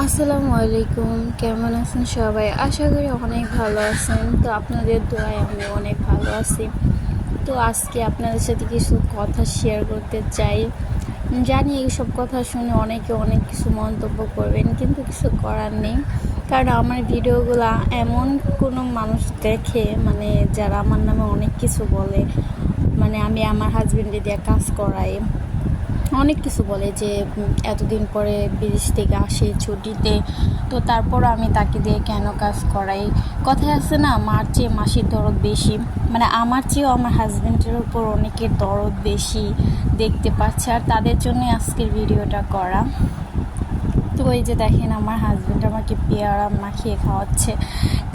আসসালামু আলাইকুম, কেমন আছেন সবাই? আশা করি অনেক ভালো আছেন। তো আপনাদের দোয়ায় আমি অনেক ভালো আছি। তো আজকে আপনাদের সাথে কিছু কথা শেয়ার করতে চাই। জানি এইসব কথা শুনে অনেকে অনেক কিছু মন্তব্য করবেন, কিন্তু কিছু করার নেই। কারণ আমার ভিডিওগুলো এমন কোনো মানুষ দেখে, মানে যারা আমার নামে অনেক কিছু বলে, মানে আমি আমার হাজবেন্ডে দিয়ে কাজ করাই, অনেক কিছু বলে যে এতদিন পরে বিদেশ থেকে আসে ছুটিতে, তো তারপর আমি তাকে দিয়ে কেন কাজ করাই। কথায় আছে না, মার চেয়ে মাসির দরদ বেশি। মানে আমার চেয়েও আমার হাজব্যান্ডের উপর অনেকের দরদ বেশি দেখতে পাচ্ছে, আর তাদের জন্য আজকের ভিডিওটা করা। তো এই যে দেখেন, আমার হাজব্যান্ড আমাকে পেয়ারা মাখিয়ে খাওয়াচ্ছে,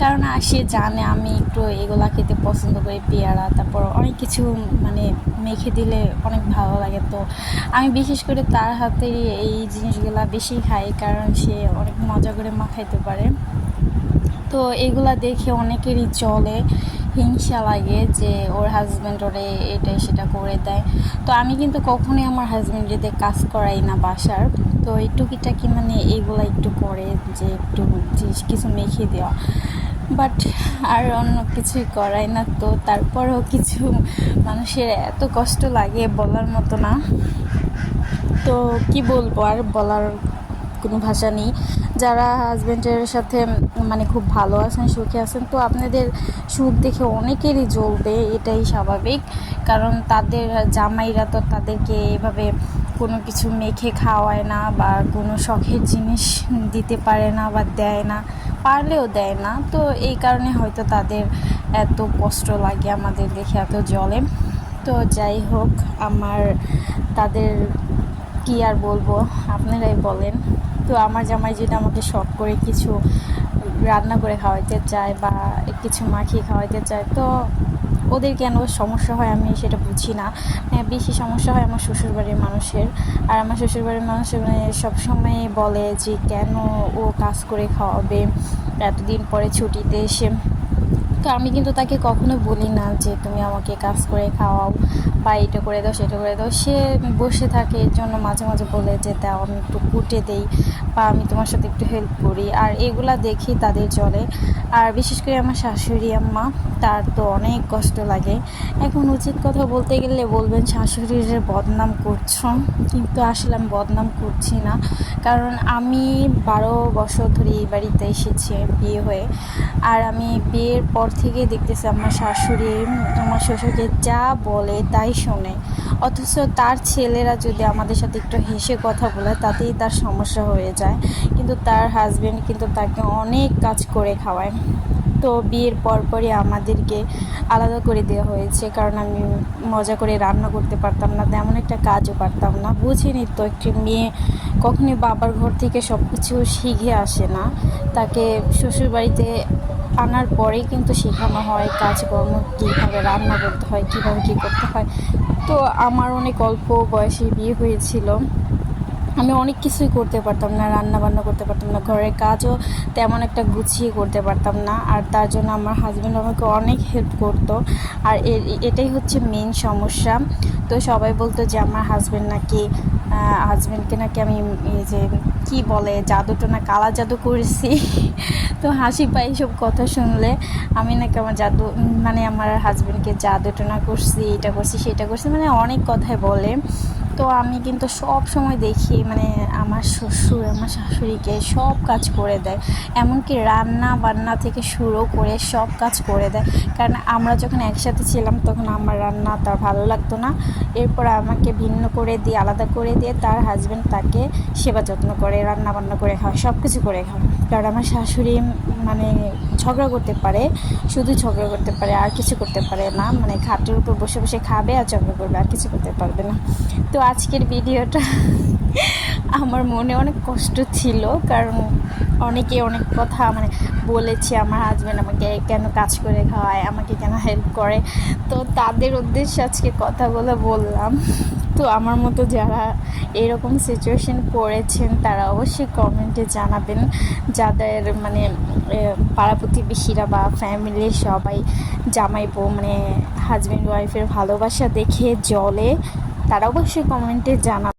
কারণ সে জানে আমি একটু এগুলা খেতে পছন্দ করি, পেয়ারা তারপর অনেক কিছু মানে মেখে দিলে অনেক ভালো লাগে। তো আমি বিশেষ করে তার হাতেরই এই জিনিসগুলা বেশি খাই, কারণ সে অনেক মজা করে মাখাইতে পারে। তো এগুলা দেখে অনেকেরই চলে, হিংসা লাগে যে ওর হাজব্যান্ড ওরে এটা সেটা করে দেয়। তো আমি কিন্তু কখনোই আমার হাজব্যান্ডের কাজ করাই না বাসার। তো এই টুকিটাকি মানে এইগুলা একটু করে, যে একটু জিনিস কিছু মেখে দেওয়া, বাট আর অন্য কিছুই করাই না। তো তারপরেও কিছু মানুষের এত কষ্ট লাগে বলার মতো না। তো কি বলবো, আর বলার কোনো ভাষা নেই। যারা হাজব্যান্ডের সাথে মানে খুব ভালো আছেন, সুখে আছেন, তো আপনাদের সুখ দেখে অনেকেরই জ্বলবে, এটাই স্বাভাবিক। কারণ তাদের জামাইরা তো তাদেরকে এভাবে কোনো কিছু মেখে খাওয়ায় না, বা কোনো শখের জিনিস দিতে পারে না বা দেয় না, পারলেও দেয় না। তো এই কারণে হয়তো তাদের এত কষ্ট লাগে, আমাদের দেখে এত জ্বলে। তো যাই হোক, আমার তাদের কি আর বলবো, আপনারাই বলেন। তো আমার জামাই যেটা আমাকে শখ করে কিছু রান্না করে খাওয়াইতে চায় বা কিছু মাখিয়ে খাওয়াইতে চায়, তো ওদের কেন সমস্যা হয় আমি সেটা বুঝি না। বেশি সমস্যা হয় আমার শ্বশুরবাড়ির মানুষের। আর আমার শ্বশুরবাড়ির মানুষের মানে সবসময় বলে যে কেন ও কাজ করে খাওয়াবে এতদিন পরে ছুটিতে এসে। তো আমি কিন্তু তাকে কখনো বলি না যে তুমি আমাকে কাজ করে খাওয়াও বা এটা করে দাও সেটা করে দাও। সে বসে থাকে, এর জন্য মাঝে মাঝে বলে যে দাও আমি একটু কুটে দেই বা আমি তোমার সাথে একটু হেল্প করি, আর এগুলা দেখি তাদের চলে। আর বিশেষ করে আমার শাশুড়ি আম্মা, তার তো অনেক কষ্ট লাগে। এখন উচিত কথা বলতে গেলে বলবেন শাশুড়ির বদনাম করছো, কিন্তু আসলে আমি বদনাম করছি না। কারণ আমি 12 বছর ধরে এই বাড়িতে এসেছি বিয়ে হয়ে, আর আমি বিয়ের পর থেকে দেখতেছি আমার শাশুড়ি আমার শ্বশুরকে যা বলে তাই শোনে। অথচ তার ছেলেরা যদি আমাদের সাথে একটু হেসে কথা বলে তাতেই তার সমস্যা হয়ে যায়, কিন্তু তার হাজবেন্ড কিন্তু তাকে অনেক কাজ করে খাওয়ায়। তো বিয়ের পরপরই আমাদেরকে আলাদা করে দেওয়া হয়েছে, কারণ আমি মজা করে রান্না করতে পারতাম না, তেমন একটা কাজও পারতাম না। বুঝিনি তো, একটি মেয়ে কখনোই বাবার ঘর থেকে সব কিছু শিখে আসে না, তাকে শ্বশুরবাড়িতে আনার পরেই কিন্তু শেখানো হয় কাজকর্ম, কীভাবে রান্না করতে হয়, কীভাবে কী করতে হয়। তো আমার অনেক অল্প বয়সে বিয়ে হয়েছিল, আমি অনেক কিছুই করতে পারতাম না, রান্না বান্না করতে পারতাম না, ঘরের কাজও তেমন একটা গুছিয়ে করতে পারতাম না। আর তার জন্য আমার হাজব্যান্ড আমাকে অনেক হেল্প করতো, আর এটাই হচ্ছে মেন সমস্যা। তো সবাই বলতো যে আমার হাজব্যান্ডকে নাকি আমি এই যে কী বলে জাদুটা না কালা জাদু করেছি। তো হাসি পাই সব কথা শুনলে, আমি নাকি আমার মানে আমার হাজব্যান্ডকে জাদুটনা করছি, এটা করছি সেটা করছি, মানে অনেক কথাই বলে। তো আমি কিন্তু সব সময় দেখি মানে আমার শ্বশুর আমার শাশুড়িকে সব কাজ করে দেয়, এমনকি রান্না বান্না থেকে শুরু করে সব কাজ করে দেয়। কারণ আমরা যখন একসাথে ছিলাম তখন আমার রান্না তার ভালো লাগতো না, এরপর আমাকে ভিন্ন করে দিয়ে আলাদা করে দিয়ে তার হাজব্যান্ড তাকে সেবা যত্ন করে, রান্না বান্না করে খাওয়া, সব কিছু করে খাওয়া। কারণ আমার শাশুড়ি মানে ঝগড়া করতে পারে, শুধু ঝগড়া করতে পারে, আর কিছু করতে পারে না। মানে খাটের উপর বসে বসে খাবে আর ঝগড়া করবে, আর কিছু করতে পারবে না। তো আজকের ভিডিওটা আমার মনে অনেক কষ্ট ছিল, কারণ অনেকে অনেক কথা মানে বলেছে, আমার হাজব্যান্ড আমাকে কেন কাজ করে খাওয়ায়, আমাকে কেন হেল্প করে। তো তাদের উদ্দেশ্যে আজকে কথাগুলো বললাম। তো আমার মতো যারা এরকম সিচুয়েশন পড়েছেন তারা অবশ্যই কমেন্টে জানাবেন, যাদের মানে পাড়া প্রতিবেশীরা বা ফ্যামিলির সবাই জামাই বউ মানে হাজব্যান্ড ওয়াইফের ভালোবাসা দেখে জ্বলে, তারা অবশ্যই কমেন্টে জানাবেন।